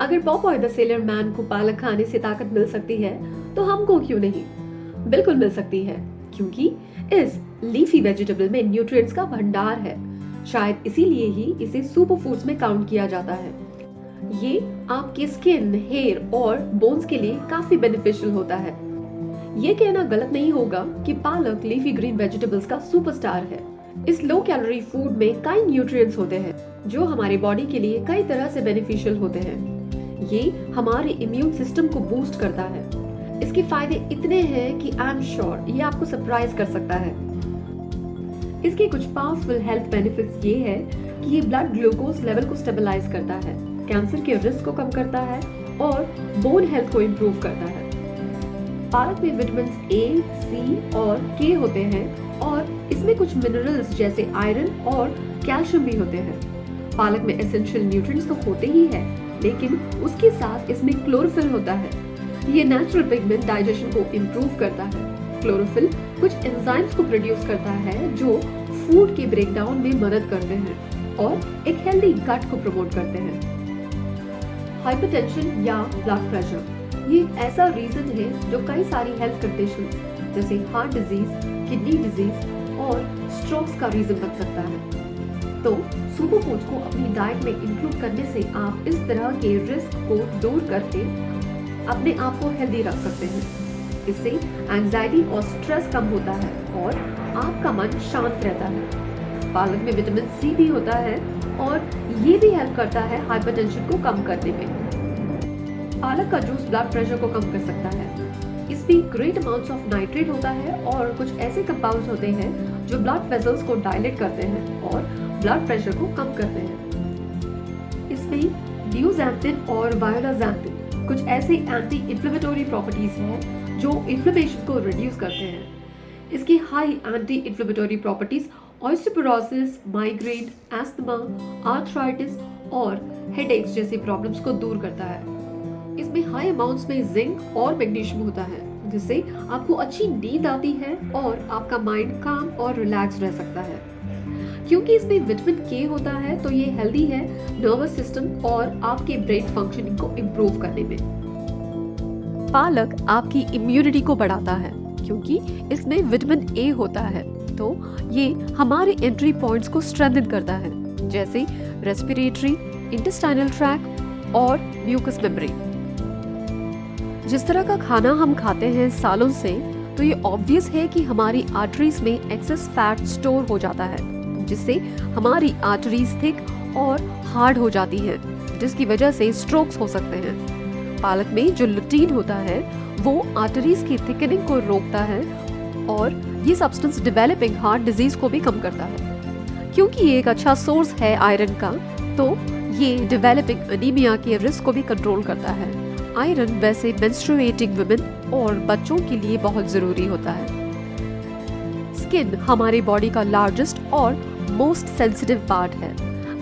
अगर Popeye the sailor man को पालक खाने से ताकत मिल सकती है तो हमको क्यों नहीं? बिल्कुल मिल सकती है, क्योंकि इस लीफी वेजिटेबल में न्यूट्रिएंट्स का भंडार है। शायद इसीलिए ही इसे सुपर फूड्स में काउंट किया जाता है। ये आपके स्किन, हेयर और बोन्स के लिए काफी बेनिफिशियल होता है। ये कहना गलत नहीं होगा कि पालक लीफी ग्रीन वेजिटेबल्स का सुपरस्टार है। इस लो कैलोरी फूड में कई न्यूट्रिएंट्स होते हैं जो हमारे बॉडी के लिए कई तरह से बेनिफिशियल होते हैं। ये हमारे इम्यून सिस्टम को बूस्ट करता है। इसके फायदे इतने हैं कि आई एम श्योर ये आपको सरप्राइज कर सकता है। इसके कुछ पावरफुल हेल्थ बेनिफिट्स ये है कि ये ब्लड ग्लूकोज लेवल को स्टेबलाइज करता है, कैंसर के रिस्क को कम करता है और बोन हेल्थ को इम्प्रूव करता है। पालक में विटामिन ए, सी और के होते हैं और इसमें कुछ मिनरल्स जैसे आयरन और कैल्शियम भी होते हैं। पालक में एसेंशियल न्यूट्रिएंट्स तो होते ही है, लेकिन उसके साथ इसमें क्लोरोफिल होता है। ये नेचुरल पिगमेंट डाइजेशन को इम्प्रूव करता है। क्लोरोफिल कुछ एंजाइम्स को प्रोड्यूस करता है जो फूड के ब्रेकडाउन में मदद करते हैं और एक हेल्दी गट को प्रमोट करते हैं। हाइपरटेंशन या ब्लड प्रेशर ये एक ऐसा रीजन है जो कई सारी हेल्थ कंडीशंस जैसे हार्ट डिजीज, किडनी डिजीज और स्ट्रोक्स का रीजन बन सकता है। तो सुपर फूड्स को अपनी डाइट में इंक्लूड करने से आप इस तरह के रिस्क को दूर करके अपने आप को हेल्दी रख सकते हैं। इससे एंजाइटी और स्ट्रेस कम होता है और आपका मन शांत रहता है। पालक में विटामिन सी भी होता है और ये भी हेल्प करता है हाइपरटेंशन को कम करने में। पालक का जूस ब्लड प्रेशर को कम कर सकता है। इसमें ग्रेट अमाउंट्स ऑफ नाइट्रेट होता है और कुछ ऐसे कंपाउंड्स होते हैं जो ब्लड वेसल्स को डायलेट करते हैं और ब्लड प्रेशर को कम करते हैं। इसमें न्यूज़ैंथिन और वायोडाज़ैंथिन कुछ ऐसे एंटी इन्फ्लेमेटरी प्रॉपर्टीज हैं जो इन्फ्लेमेशन को रिड्यूस करते हैं। इसकी high anti inflammatory properties osteoporosis, migraine, asthma, arthritis और हेडेक्स जैसी प्रॉब्लम्स को दूर करता है। इसमें हाई अमाउंट्स में जिंक और मैग्नीशियम होता है, जिससे आपको अच्छी नींद आती है और आपका माइंड काम और रिलैक्स रह सकता है। क्योंकि इसमें विटामिन के होता है तो ये हेल्दी है नर्वस सिस्टम और आपके ब्रेन फंक्शनिंग को इम्प्रूव करने में। पालक आपकी इम्यूनिटी को बढ़ाता है क्योंकि इसमें विटामिन ए होता है, तो ये हमारे एंट्री पॉइंट्स को स्ट्रेंथन करता है, जैसे रेस्पिरेटरी, इंटेस्टाइनल ट्रैक्ट और म्यूकस मेम्ब्रेन। जिस तरह का खाना हम खाते हैं सालों से, तो ये ऑब्वियस है कि हमारी आर्टरीज में एक्सेस फैट स्टोर हो जाता है, जिससे हमारी आर्टरीज थिक और हार्ड हो जाती है, जिसकी वजह से स्ट्रोक्स हो सकते हैं। पालक में जो लुटीन होता है वो आर्टरीज की थिकनिंग को रोकता है और ये सब्सटेंस डेवलपिंग हार्ट डिजीज को भी कम करता है। क्योंकि ये एक अच्छा सोर्स है आयरन का, तो ये डेवलपिंग एनीमिया के रिस्क को भी कंट्रोल करता है। आयरन वैसे मेंस्ट्रुएटिंग वुमेन और बच्चों के लिए बहुत जरूरी होता है। स्किन हमारे बॉडी का लार्जेस्ट और मोस्ट सेंसिटिव पार्ट है।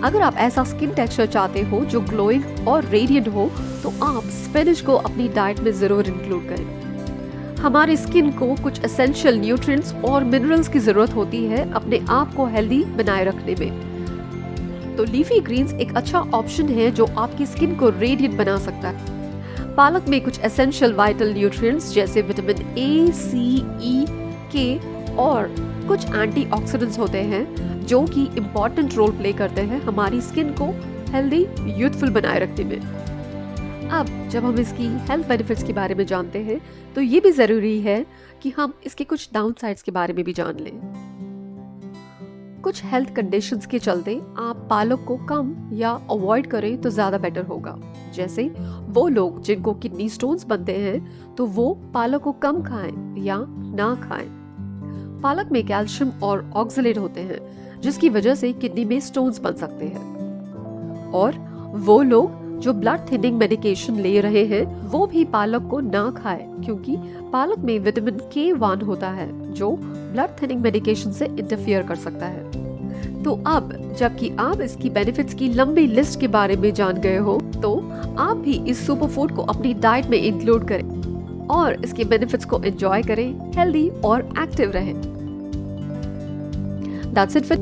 अगर आप ऐसा स्किन टेक्सचर चाहते हो जो ग्लोइंग और रेडिएंट हो, तो आप स्पिनच को अपनी डाइट में जरूर इंक्लूड करें। हमारी स्किन को कुछ एसेंशियल न्यूट्रिएंट्स और मिनरल्स की जरूरत होती है अपने आप को हेल्दी बनाए रखने में। तो लीफी ग्रीन्स एक अच्छा ऑप्शन है जो आपकी स्किन को रेडिएंट बना सकता है। पालक में कुछ एसेंशियल वाइटल न्यूट्रिएंट्स जैसे विटामिन ए, सी, ई, के और कुछ एंटीऑक्सीडेंट्स होते हैं जो कि इम्पोर्टेंट रोल प्ले करते हैं हमारी स्किन को हेल्दी, यूथफुल बनाए रखने में। अब जब हम इसकी हेल्थ बेनिफिट्स के बारे में जानते हैं, तो ये भी जरूरी है कि हम इसके कुछ डाउनसाइड्स के बारे में भी जान लें। कुछ हेल्थ कंडीशंस के चलते आप पालक को कम या अवॉइड करें तो ज्यादा बेटर होगा। जैसे वो लोग जिनको किडनी स्टोन्स बनते हैं, तो वो पालक को कम खाएं या ना खाएं। पालक में कैल्शियम और ऑक्सलेट होते हैं, जिसकी वजह से किडनी में स्टोन्स बन सकते हैं। और वो लोग जो ब्लड थिनिंग मेडिकेशन ले रहे हैं, वो भी पालक को ना खाएं, क्योंकि पालक में विटामिन K1 होता है जो ब्लड थिनिंग मेडिकेशन से इंटरफियर कर सकता है। तो अब जबकि आप इसकी बेनिफिट्स की लंबी लिस्ट के बारे में जान गए हो, तो आप भी इस सुपर फूड को अपनी डाइट में इंक्लूड करें और इसके बेनिफिट्स को एंजॉय करें, हेल्दी और एक्टिव रहें। That's it for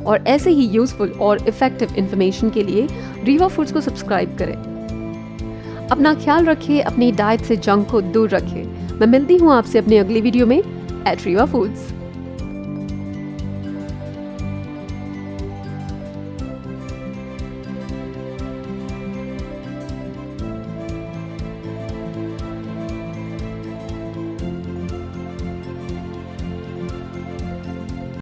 और ऐसे ही यूजफुल और इफेक्टिव इंफॉर्मेशन के लिए रीवा फूड्स को सब्सक्राइब करें। अपना ख्याल रखें, अपनी डाइट से जंक को दूर रखें। मैं मिलती हूँ आपसे अपनी अगली वीडियो में एट रीवा फूड्स।